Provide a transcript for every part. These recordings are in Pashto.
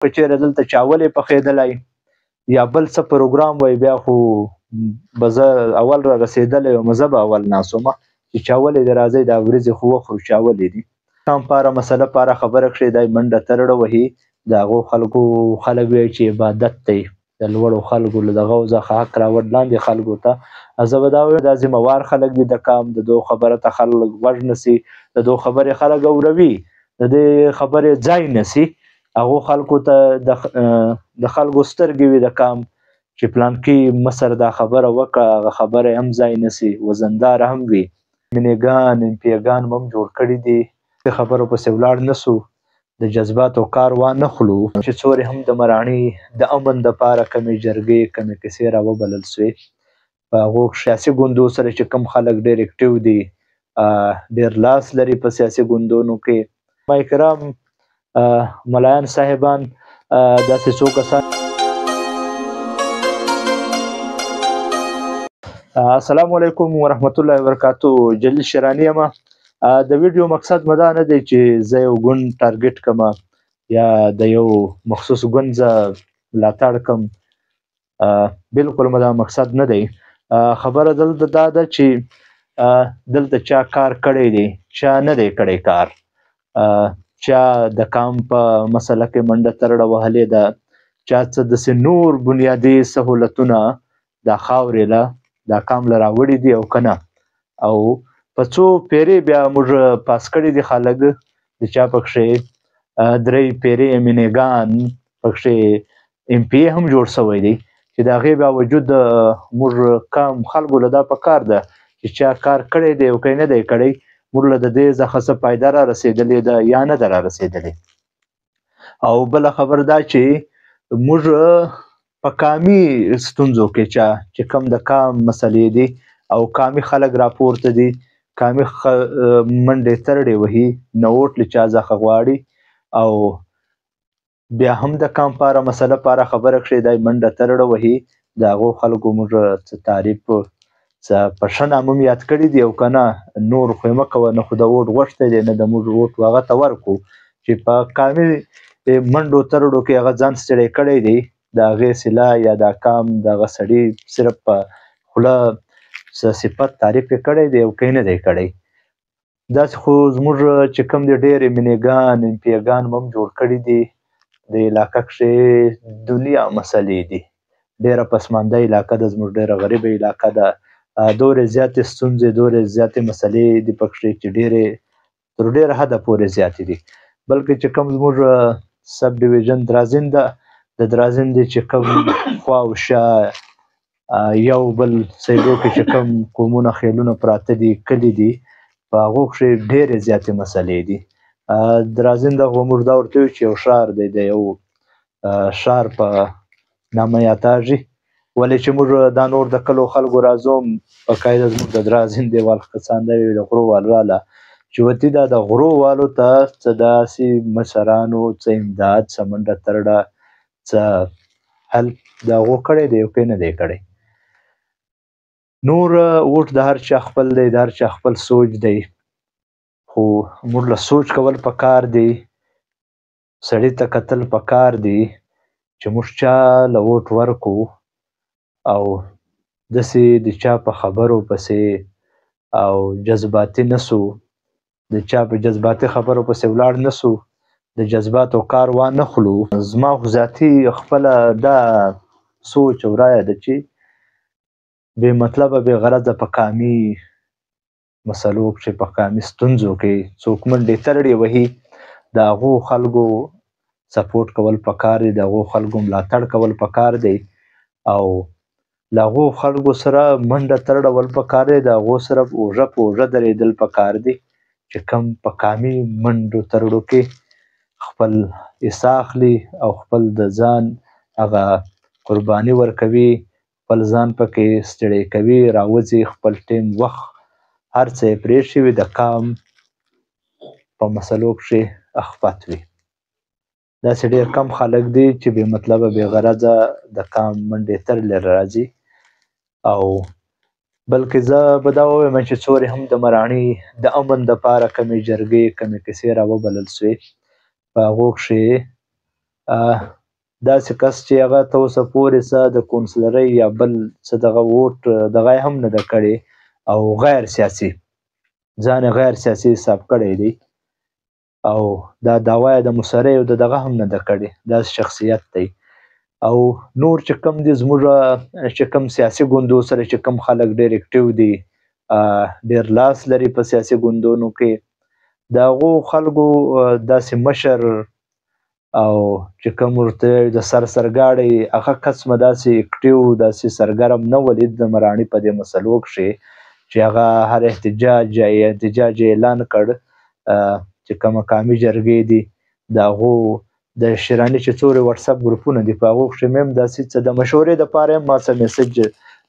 که چېرې دلته چاول یې پخېدلی یا بل څه پروګرام وای بیا خو به زه اول را رسېدلی وم زه به اول ناست وم چې چاول یې دی راځئ دا وریځې خو وخورو چاول یې دي کام پاره مسله پاره خبره کښې دی منډه ترړه وهي د هغو خلکو خلک وایي چې عبادت دی د لوړو خلکو له دغو څخه حق راوړ لاندې خلکو ته زه به دا وایم دا ذمهوار خلک دي د کام د دو خبره ته خلک غوږ نیسي د دو خبرې خلک اوروي د دې خبرې ځای نیسي هغو خلکو ته د خلکو سترګې وي د کام چې پلانکي مصر دا خبره وکړه هغه خبره هم ځای نیسي وزنداره هم وي مینېګان امپیګان هم جوړ کړي دي د خبرو پسې ولاړ نسو د جذباتو کار وانه خلو چې څورې هم د مراڼي د امن دپاره کمې جرګې کمې کیسې راوبلل سوې په هغو سیاسي ګوندو سره چې کوم خلک ډېر اکټیو دي ډېر لاس لري په سیاسي ګوندونو کې علما کرام ملایان صاحبان داسې څو کسان السلام علیکم ورحمت الله وبرکاتو جلیل شیراني یم د ویډیو مقصد مدا نه دی چې زه یو ګوند ټارګټ کړم یا د یو مخصوص ګوند زه ملاتړ کړم بلکل مدا مقصد نه دی خبره دلته دا ده چې دلته چا کار کړی دی چا نه دی کړی کار چا د کام په مسله کې منډه ترړه وهلې ده چا څه داسې نور بنیادي سهولتونه دا خاورې له دا کام له راوړي دي او که نه او په څو پیرې بیا موږ پاس کړي دي خلک د چا پکښې درې پیرې مینېګان پکښې ایم پی هم جوړ سوی دی چې د هغې باوجود موږ کم خلکو له دا پکار ده چې چا کار کړی دی او که نه دی کړی موږ له د دې څخه څه فایده را رسېدلې ده یا نه ده را رسېدلې او بله خبر دا چې موږ په کامي ستونزو کې چې کوم د کام مسلې دي او کامي خلک راپورته دي کامي منډې ترړې وهي نوټ له چا څخه غواړي او بیا هم د کام پاره مسله پاره خبره کښې دی منډه ترړه وهي د هغو خلکو موږ څه تعریف څه په ښه نامه م یاد کړي دي او که نه نور خو یې مه کوه نه خو د ووټ غوښتی دی نه د موږ ووټ هغه ته ورکړو چې په کامي منډو ترړو کې هغه ځان ستړی کړی دی د هغې صله یا دا کام دغه سړي صرف په خوله څه صفت تعریف یې کړی دی او که یې نه دی کړی داسې خو زموږ چې کوم دی ډېرې مینېګان امپیګان هم جوړ کړي دي د علاقه کښې دنیا مسلې دي ډېره پسمانده علاقه ده زموږ ډېره غریبه علاقه ده دورې زیاتې ستونزې دورې زیاتې مسلې دي پکښې چې ډېرې تر ډېره حده پورې زیاتې دي بلکې چې کوم زموږ سب ډیویژن درازین ده د درازین دی چې کوم خوا او شا یو بل سیدو کې چې کوم قومونه خیلونه پراته دي کلي دي په هغو کښې ډېرې زیاتې مسلې دي درازین دغه موږ دا ورته وایو چې یو ښار دی د یو ښار په نامه یاداږي ولې چې موږ دا نور د کلو خلکو راځو په قاعده زموږ د درازین دیوال کسان دا وایي د غرو وال راله چې وتي دا د غرو والو ته څه داسې مشرانو څه امداد څه منډه ترړه څه هلپ د هغو کړی دی او که نه دی کړی نور ووټ د هر چا خپل دی د هر چا خپل سوچ دی خو موږ له سوچ کول پکار دی سړي ته کتل پکار دی چې موږ چا له ووټ ورکړو او داسې د چا په خبرو پسې او جذباتي نسو د چا په جذباتي خبرو پسې ولاړ نسو د جذباتو کار وانه خلو زما خو ذاتي خپله دا سوچ او رایه ده چې بې مطلبه بې غرضه په کامي مسلو کښې په کامي ستونزو کې څوک منډې ترړې وهي د هغو خلکو سپورټ کول پکار دی د هغو خلکو ملاتړ کول پکار دی او له هغو خلکو سره منډه ترړول پکار دی د هغو سره اوږه په اوږه درېدل پکار دی چې کوم په کامي منډو ترړو کې خپل حصه اخلي او خپل د ځان هغه قرباني ورکوي خپل ځان پکې ستړی کوي راوځي خپل ټیم وخت هر څه یې پرېښي وي د کام په مسلو کښې اخپت وي داسې ډېر کم خلک دي چې بې مطلبه بې غرضه د کام منډې ترړلې راځي او بلکې زه به دا ووایم چې څورې هم د مراڼي د امن دپاره کمې جرګې کمې کیسې راوبلل سوې په هغو کښې داسې کس چې هغه ته اوسه پورې څه د کونسلرۍ یا بل څه دغه ووټ دغه هم نه ده کړې او غیر سیاسي ځان غیر سیاسي حساب کړی دی او دا دعوا یې د مصرۍ او د دغه هم نه ده کړې داسې شخصیت دی او نور چې کوم دي زموږ چې کوم سیاسي ګوندو سره چې کوم خلک ډېر اکټیو دي ډېر لاس لري په سیاسي ګوندونو کې د هغو خلکو داسې مشر او چې کوم ورته د سرګاړی هغه کس مې داسې اکټیو داسې سرګرم نه ولید د مراڼي په دې مسلو کښې چې هغه هر احتجاج اعلان کړ چې کوم مقامي جرګې دي د هغو د شیراني چې څورې واتساپ ګروپونه دي په هغو کښې مې هم داسې څه د مشورې دپاره هم ما څه میسج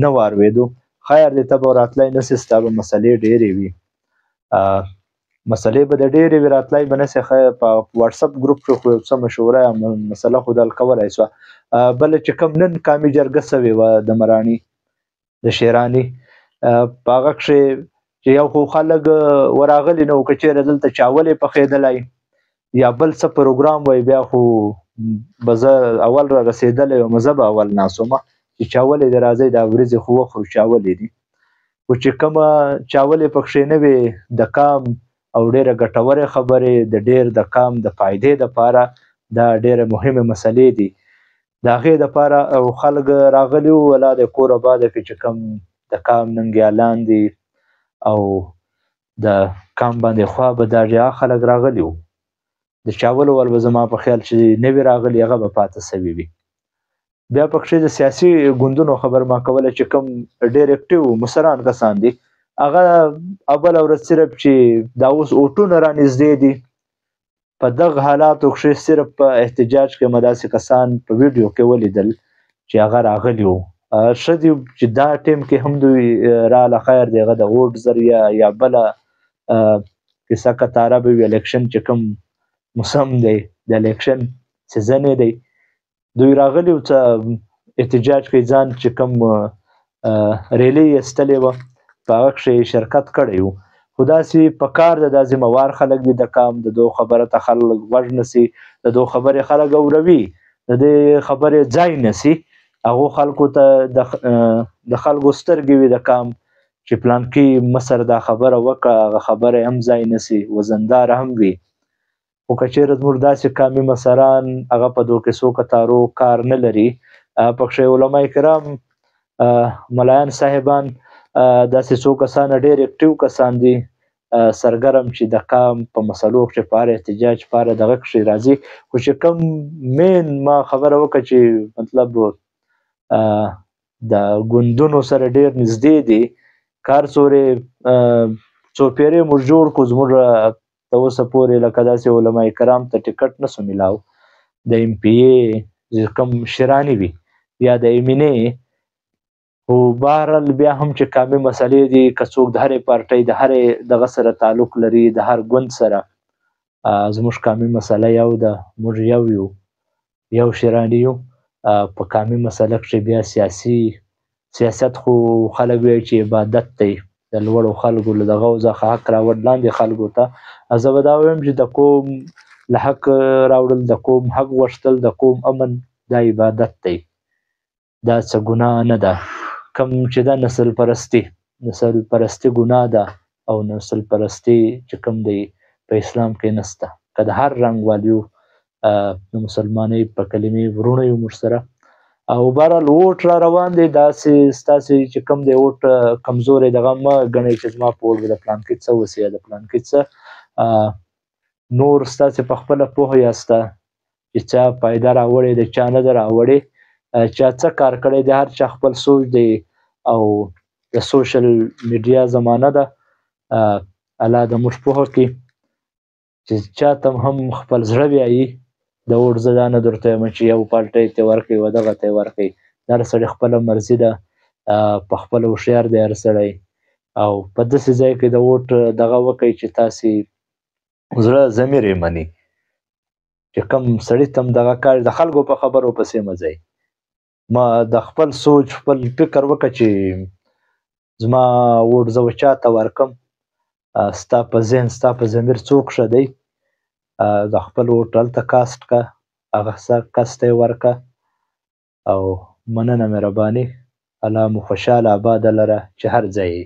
نه واورېدو خیر دی ته به راتلی نه سې ستا به مسلې ډېرې وي مسلې به د ډېرې وي راتلی به نه سې په واتساپ ګروپ کښې خو یو څه مشوره یا مسله خو حل کولی سوه بله چې کوم نن قامي جرګه سوې وه د مراڼي د شیراني په هغه کښې چې یو خو خلک ورغلي نه وو که چېرې دلته چاول یې پخېدلی یا بل څه پروګرام وی بیا خو به زه اول را رسېدلی وم زه به اول ناست وم چې چاول یې د راځئ دا وریځې خو وخورو چاول یې دي خو چې کومه چاول یې پکښې نه وې د کام او ډېره ګټورې خبرې د ډېر د کام د فایدې دپاره دا ډېرې مهمې مسلې دي د هغې دپاره او خلک راغلي وو ولا د کور آباده کې چې کوم د کام ننګیالان دي او د کام باندې خوا به دا خلک راغلي وو د چاولو ول به زما په خیال چې نوي راغلي هغه به پاته سوي وي بیا پکښې د سیاسي ګوندونو خبر ما کوله چې کوم ډېر اکټیو مشران کسان دي هغه اوله ورځ صرف چې دا اوس اوټونه رانږدې دي په دغه حالاتو کښې صرف په احتجاج کې مې داسې کسان په ویډیو کې ولیدل چې هغه راغلي وو ښه دي چې دا ټیم کې هم دوی راله خیر دی هغه د ووټ ذریعه یا بله کیسه کتاره به وي الیکشن چې کوم موسم دی د الیکشن سیزن یې دی دوی راغلي وو څه احتجاج کوي ځان چې کوم ریلۍ یې ایستلې وه په هغه کښې شرکت کړی وو خو داسې په کار ده دا ذمهوار خلک دي د کام د دو خبره ته خلک غوږ نیسي د دو خبرې خلک اوروي د دې خبرې ځای نیسي هغو خلکو ته د خلکو سترګې وي د کام چې پلانکي مصر دا خبره وکړه هغه خبره هم ځای نیسي وزنداره هم وي خو که چېرې زموږ داسې کامي مصران هغه په دو کیسو کتارو کار نه لري پکښې علما کرام ملایان صاحبان داسې څو کسان ډېر اکټیو کسان دي سرګرم چې د کام په مسلو کښې په هر احتجاج په هر دغه کښې راځي خو چې کوم مین ما خبره وکړه چې مطلب د ګوندونو سره ډېر نږدې دي کار څورې څو پیرې موږ جوړ کړو زموږ ته اوسه پورې لکه داسې علما کرام ته ټکټ نه سو میلاو د ایم پی ای کوم شیراني وي یا د ایمینې خو بهرحال بیا هم چې کامي مسلې دي که څوک د هرې پارټۍ د هرې دغه سره تعلق لري د هر ګوند سره زموږ کامي مسله یو ده موږ یو یو یو شیراني یو په کامي مسله کښې بیا سیاست خو خلک وایي چې عبادت دی د لوړو خلکو له دغو څخه حق راوړ لاندې خلکو ته زه به دا وایم چې د قوم له حق راوړل د قوم حق غوښتل د قوم امن دا عبادت دی دا څه ګناه نه ده کوم چې دا نسل پرستي ګناه ده او نسل پرستي چې کوم دی په اسلام کې نشته که د هر رنګ والیو د مسلمانۍ په کلمې ورونه یو موږ سره او بهرحال ووټ را روان دی داسې ستاسې چې کوم دی ووټ کمزوری دغه مه ګڼئ چې زما په ووټ به د پلانکي څه وسي یا د پلانکي څه نور ستاسې په خپله پوهه یاسته چې چا فایده راوړې د چا نه ده راوړې چا څه کار کړی دی هر چا خپل سوچ دی او د سوشل میډیا زمانه ده الله د موږ پوهه کړي چې چاته هم خپل زړه ویایي د ووټ زه دا نه درته وایم چې یو پارټۍ ته یې ورکړئ و دغه ته یې ورکړئ د هر سړي خپله مرضي ده په خپله هوښیار دی هر سړی او په داسې ځای کې د ووټ دغه وکړئ چې تاسې زړه ضمیر یې مني چې کوم سړي ته هم دغه کار د خلکو په خبرو پسې مه ځئ ما د خپل سوچ خپل فکر وکړه چې زما ووټ زه چاته ورکړم ستا په ذهن ستا په ضمیر څوک ښه دی د خپل ووټ هلته کاسټ کړه هغه کس ته یې ورکړه او مننه مهرباني الله مو خوشحاله اباده لره چې هر ځای یې